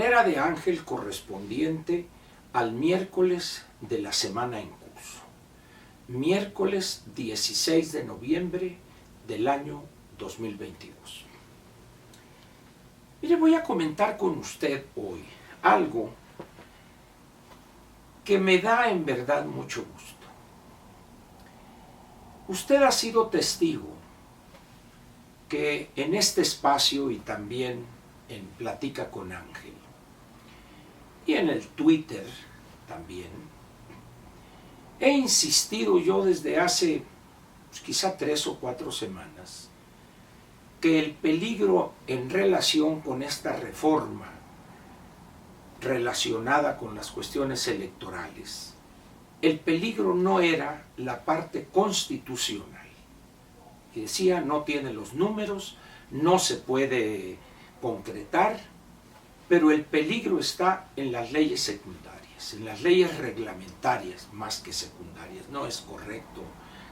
mañanera de Ángel correspondiente al miércoles de la semana en curso, miércoles 16 de noviembre del año 2022. Mire, voy a comentar con usted hoy algo que me da en verdad mucho gusto. Usted ha sido testigo que en este espacio y también en Platica con Ángel y en el Twitter también, he insistido yo desde hace quizá 3 o 4 semanas que el peligro en relación con esta reforma relacionada con las cuestiones electorales, el peligro no era la parte constitucional. Y decía, no tiene los números, no se puede concretar, pero el peligro está en las leyes secundarias, en las leyes reglamentarias más que secundarias. No es correcto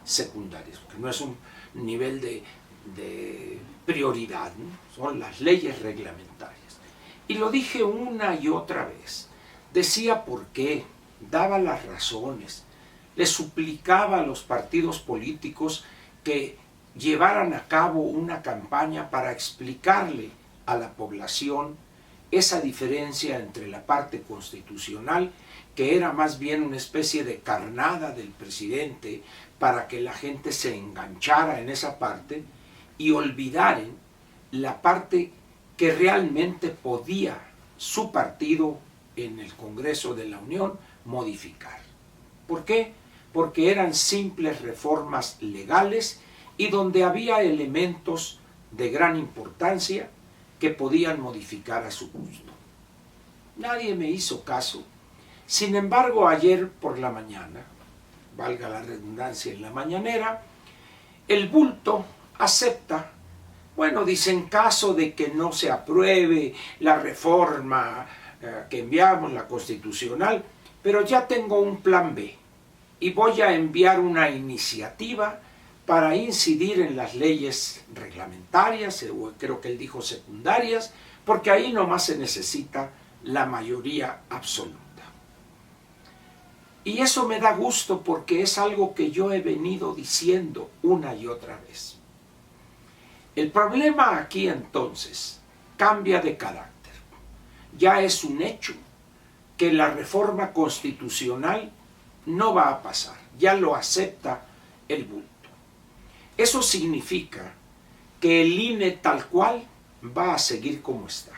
secundarias, porque no es un nivel de prioridad, ¿no? Son las leyes reglamentarias. Y lo dije una y otra vez. Decía por qué, daba las razones, le suplicaba a los partidos políticos que llevaran a cabo una campaña para explicarle a la población esa diferencia entre la parte constitucional, que era más bien una especie de carnada del presidente para que la gente se enganchara en esa parte y olvidaran la parte que realmente podía su partido en el Congreso de la Unión modificar. ¿Por qué? Porque eran simples reformas legales y donde había elementos de gran importancia que podían modificar a su gusto. Nadie me hizo caso. Sin embargo, ayer por la mañana, valga la redundancia en la mañanera, el bulto acepta, bueno, dice, en caso de que no se apruebe la reforma que enviamos, la constitucional, pero ya tengo un plan B y voy a enviar una iniciativa para incidir en las leyes reglamentarias, o creo que él dijo secundarias, porque ahí nomás se necesita la mayoría absoluta. Y eso me da gusto porque es algo que yo he venido diciendo una y otra vez. El problema aquí entonces cambia de carácter. Ya es un hecho que la reforma constitucional no va a pasar, ya lo acepta el bulto. Eso significa que el INE tal cual va a seguir como está,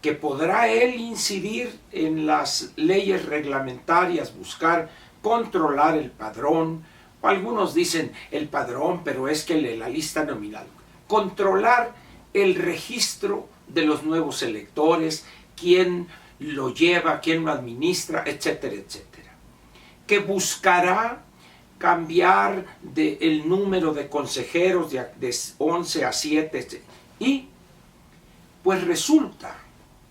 que podrá él incidir en las leyes reglamentarias, buscar controlar el padrón. Algunos dicen el padrón, pero es que la lista nominal. Controlar el registro de los nuevos electores, quién lo lleva, quién lo administra, etcétera, etcétera. Que buscará cambiar el número de consejeros de 11 a 7, etc. Y pues resulta,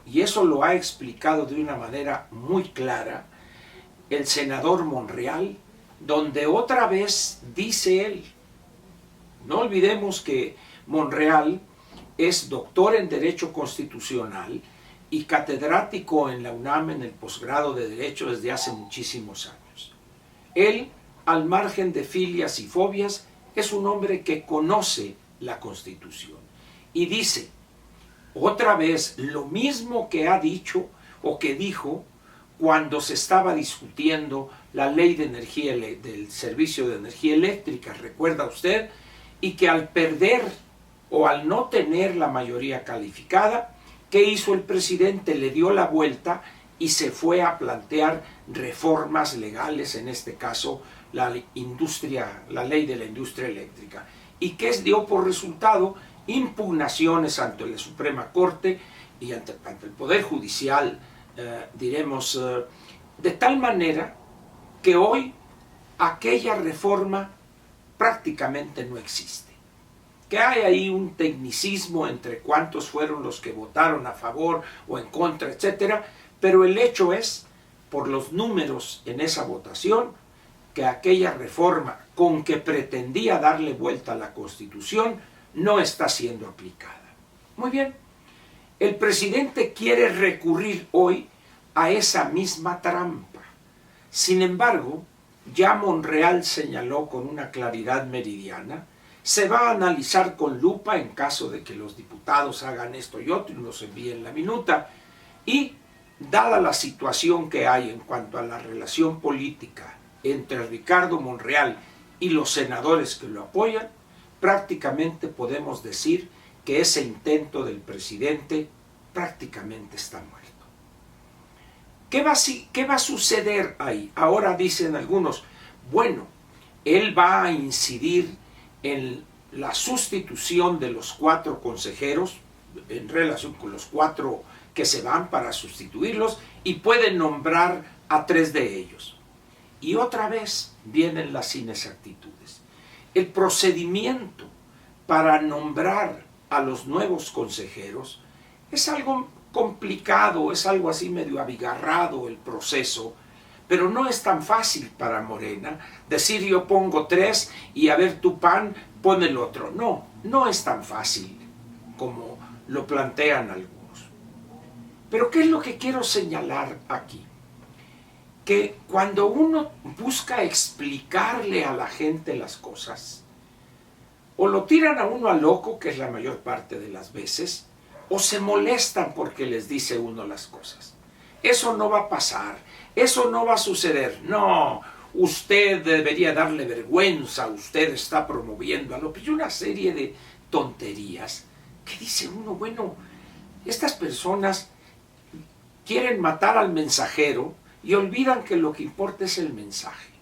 y eso lo ha explicado de una manera muy clara el senador Monreal, donde otra vez dice él, no olvidemos que Monreal es doctor en Derecho Constitucional y catedrático en la UNAM en el posgrado de Derecho desde hace muchísimos años. Él, al margen de filias y fobias, es un hombre que conoce la Constitución y dice otra vez lo mismo que ha dicho o que dijo cuando se estaba discutiendo la ley de energía, del servicio de energía eléctrica, recuerda usted, y que al perder o al no tener la mayoría calificada, ¿qué hizo el presidente? Le dio la vuelta y se fue a plantear reformas legales, en este caso la ley de la industria eléctrica. ¿Y qué dio por resultado? Impugnaciones ante la Suprema Corte y ante el Poder Judicial, de tal manera que hoy aquella reforma prácticamente no existe. Que hay ahí un tecnicismo entre cuántos fueron los que votaron a favor o en contra, etcétera, pero el hecho es, por los números en esa votación, que aquella reforma con que pretendía darle vuelta a la Constitución no está siendo aplicada. Muy bien. El presidente quiere recurrir hoy a esa misma trampa. Sin embargo, ya Monreal señaló con una claridad meridiana, se va a analizar con lupa en caso de que los diputados hagan esto y otro y nos envíen la minuta, y dada la situación que hay en cuanto a la relación política entre Ricardo Monreal y los senadores que lo apoyan, prácticamente podemos decir que ese intento del presidente prácticamente está muerto. ¿Qué va a suceder ahí? Ahora dicen algunos, bueno, él va a incidir en la sustitución de los 4 consejeros en relación con los 4 que se van para sustituirlos y puede nombrar a 3 de ellos. Y otra vez vienen las inexactitudes. El procedimiento para nombrar a los nuevos consejeros es algo complicado, es algo así medio abigarrado el proceso, pero no es tan fácil para Morena decir yo pongo 3 y a ver tu PAN pone el otro. No, no es tan fácil como lo plantean algunos. Pero ¿qué es lo que quiero señalar aquí? Que cuando uno busca explicarle a la gente las cosas, o lo tiran a uno a loco, que es la mayor parte de las veces, o se molestan porque les dice uno las cosas. Eso no va a pasar, eso no va a suceder. No, usted debería darle vergüenza, usted está promoviendo a López. Y una serie de tonterías que dice uno, bueno, estas personas quieren matar al mensajero y olvidan que lo que importa es el mensaje.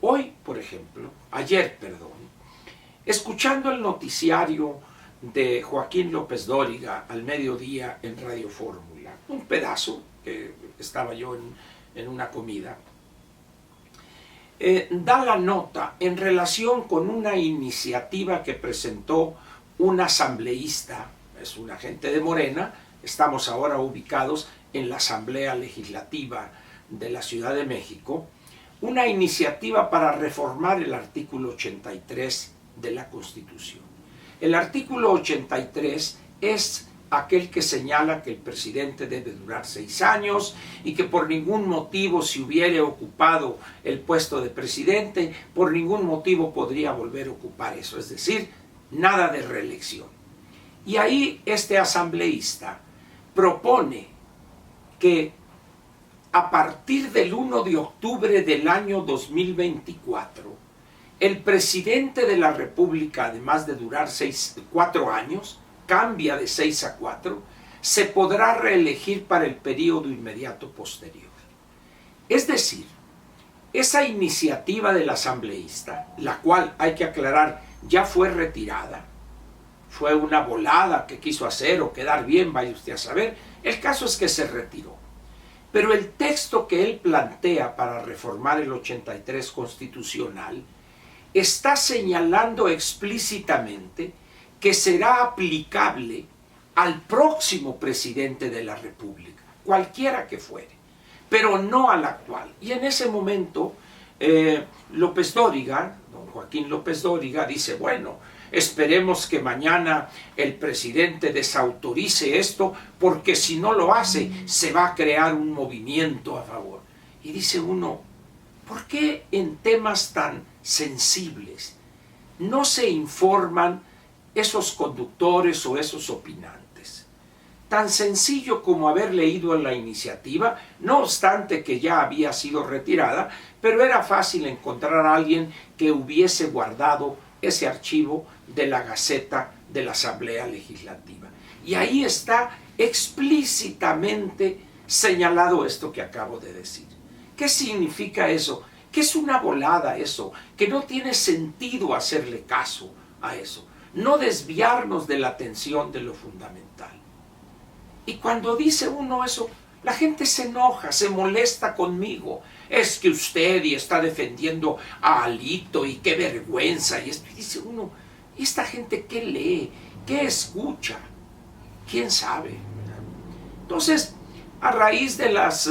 Hoy, por ejemplo, ayer, escuchando el noticiario de Joaquín López Dóriga al mediodía en Radio Fórmula, un pedazo, que estaba yo en una comida, da la nota en relación con una iniciativa que presentó un asambleísta, es un agente de Morena, estamos ahora ubicados en la Asamblea Legislativa de la Ciudad de México, una iniciativa para reformar el artículo 83 de la Constitución. El artículo 83 es aquel que señala que el presidente debe durar 6 años y que por ningún motivo, si hubiere ocupado el puesto de presidente, por ningún motivo podría volver a ocupar eso, es decir, nada de reelección. Y ahí este asambleísta propone que a partir del 1 de octubre del año 2024, el presidente de la República, además de durar 4 años, cambia de 6 a 4, se podrá reelegir para el periodo inmediato posterior. Es decir, esa iniciativa del asambleísta, la cual, hay que aclarar, ya fue retirada, fue una volada que quiso hacer o quedar bien, vaya usted a saber, el caso es que se retiró. Pero el texto que él plantea para reformar el 83 constitucional está señalando explícitamente que será aplicable al próximo presidente de la República, cualquiera que fuere, pero no al actual. Y en ese momento López Dóriga, don Joaquín López Dóriga, dice, bueno, esperemos que mañana el presidente desautorice esto, porque si no lo hace, se va a crear un movimiento a favor. Y dice uno, ¿por qué en temas tan sensibles no se informan esos conductores o esos opinantes? Tan sencillo como haber leído la iniciativa, no obstante que ya había sido retirada, pero era fácil encontrar a alguien que hubiese guardado ese archivo de la Gaceta de la Asamblea Legislativa. Y ahí está explícitamente señalado esto que acabo de decir. ¿Qué significa eso? Que es una volada eso, que no tiene sentido hacerle caso a eso, no desviarnos de la atención de lo fundamental. Y cuando dice uno eso, la gente se enoja, se molesta conmigo. Es que usted y está defendiendo a Alito y qué vergüenza. Y esto, y dice uno, ¿y esta gente qué lee? ¿Qué escucha? ¿Quién sabe? Entonces, a raíz de las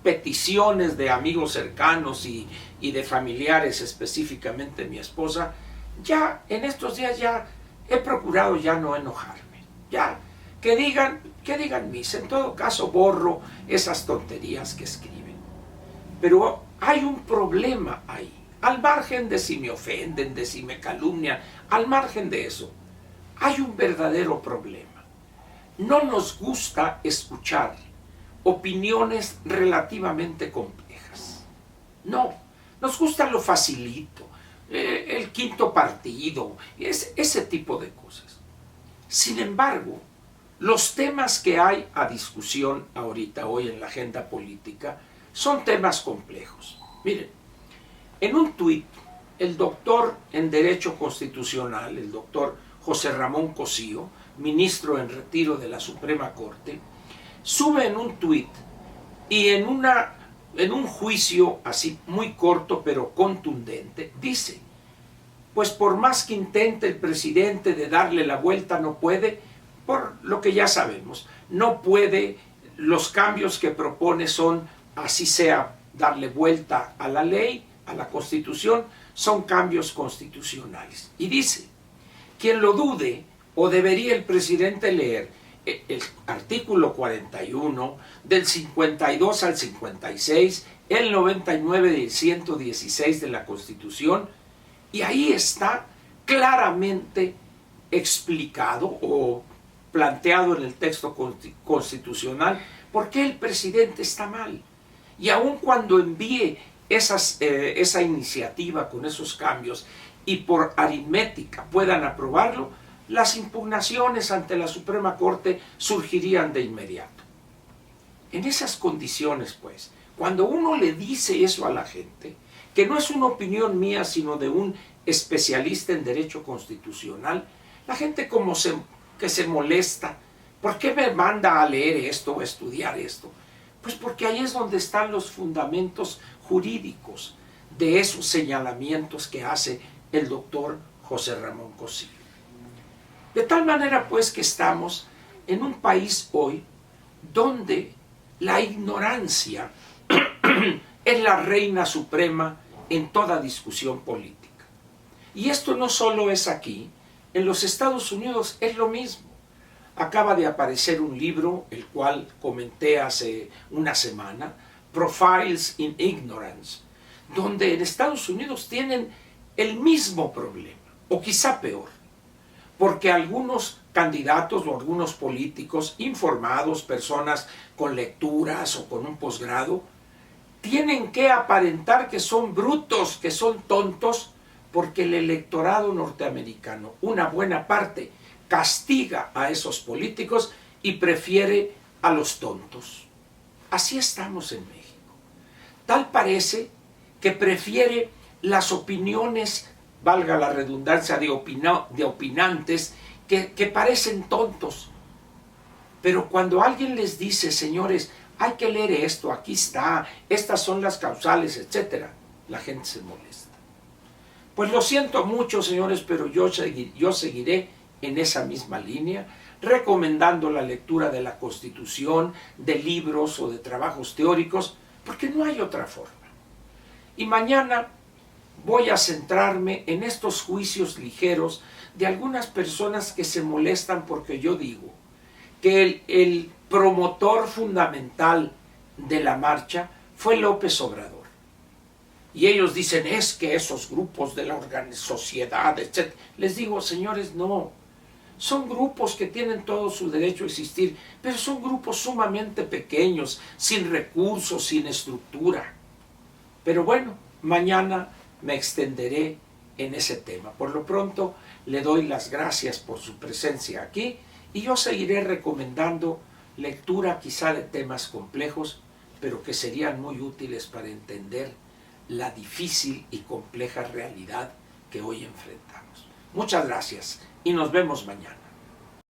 peticiones de amigos cercanos y de familiares, específicamente mi esposa, ya en estos días ya he procurado ya no enojarme. Ya, que digan misa. En todo caso, borro esas tonterías que escriben. Pero hay un problema ahí. Al margen de si me ofenden, de si me calumnian, al margen de eso, hay un verdadero problema. No nos gusta escuchar opiniones relativamente complejas. No, nos gusta lo facilito, el quinto partido, ese tipo de cosas. Sin embargo, los temas que hay a discusión ahorita, hoy en la agenda política, son temas complejos. Miren, en un tuit, el doctor en Derecho Constitucional, el doctor José Ramón Cosío, ministro en retiro de la Suprema Corte, sube en un tuit y en un juicio así muy corto pero contundente, dice, pues por más que intente el presidente de darle la vuelta, no puede, por lo que ya sabemos, no puede, los cambios que propone son, así sea, darle vuelta a la ley, a la Constitución, son cambios constitucionales. Y dice, quien lo dude, o debería el presidente leer el artículo 41, del 52 al 56, el 99 y el 116 de la Constitución, y ahí está claramente explicado o planteado en el texto constitucional por qué el presidente está mal. Y aun cuando envíe esa iniciativa con esos cambios y por aritmética puedan aprobarlo, las impugnaciones ante la Suprema Corte surgirían de inmediato. En esas condiciones, pues, cuando uno le dice eso a la gente, que no es una opinión mía, sino de un especialista en derecho constitucional, la gente que se molesta. ¿Por qué me manda a leer esto o a estudiar esto? Pues porque ahí es donde están los fundamentos jurídicos de esos señalamientos que hace el doctor José Ramón Cosío. De tal manera, pues, que estamos en un país hoy donde la ignorancia es la reina suprema en toda discusión política. Y esto no solo es aquí, en los Estados Unidos es lo mismo. Acaba de aparecer un libro, el cual comenté hace una semana, Profiles in Ignorance, donde en Estados Unidos tienen el mismo problema, o quizá peor, porque algunos candidatos o algunos políticos informados, personas con lecturas o con un posgrado, tienen que aparentar que son brutos, que son tontos, porque el electorado norteamericano, una buena parte, castiga a esos políticos y prefiere a los tontos. Así estamos en México. Tal parece que prefiere las opiniones, valga la redundancia, de opinantes que parecen tontos. Pero cuando alguien les dice, señores, hay que leer esto, aquí está, estas son las causales, etc., la gente se molesta. Pues lo siento mucho, señores, pero yo seguiré en esa misma línea, recomendando la lectura de la Constitución, de libros o de trabajos teóricos, porque no hay otra forma. Y mañana voy a centrarme en estos juicios ligeros de algunas personas que se molestan porque yo digo que el promotor fundamental de la marcha fue López Obrador. Y ellos dicen, es que esos grupos de la sociedad, etc. Les digo, señores, no. Son grupos que tienen todo su derecho a existir, pero son grupos sumamente pequeños, sin recursos, sin estructura. Pero bueno, mañana me extenderé en ese tema. Por lo pronto, le doy las gracias por su presencia aquí y yo seguiré recomendando lectura quizá de temas complejos, pero que serían muy útiles para entender la difícil y compleja realidad que hoy enfrentamos. Muchas gracias y nos vemos mañana.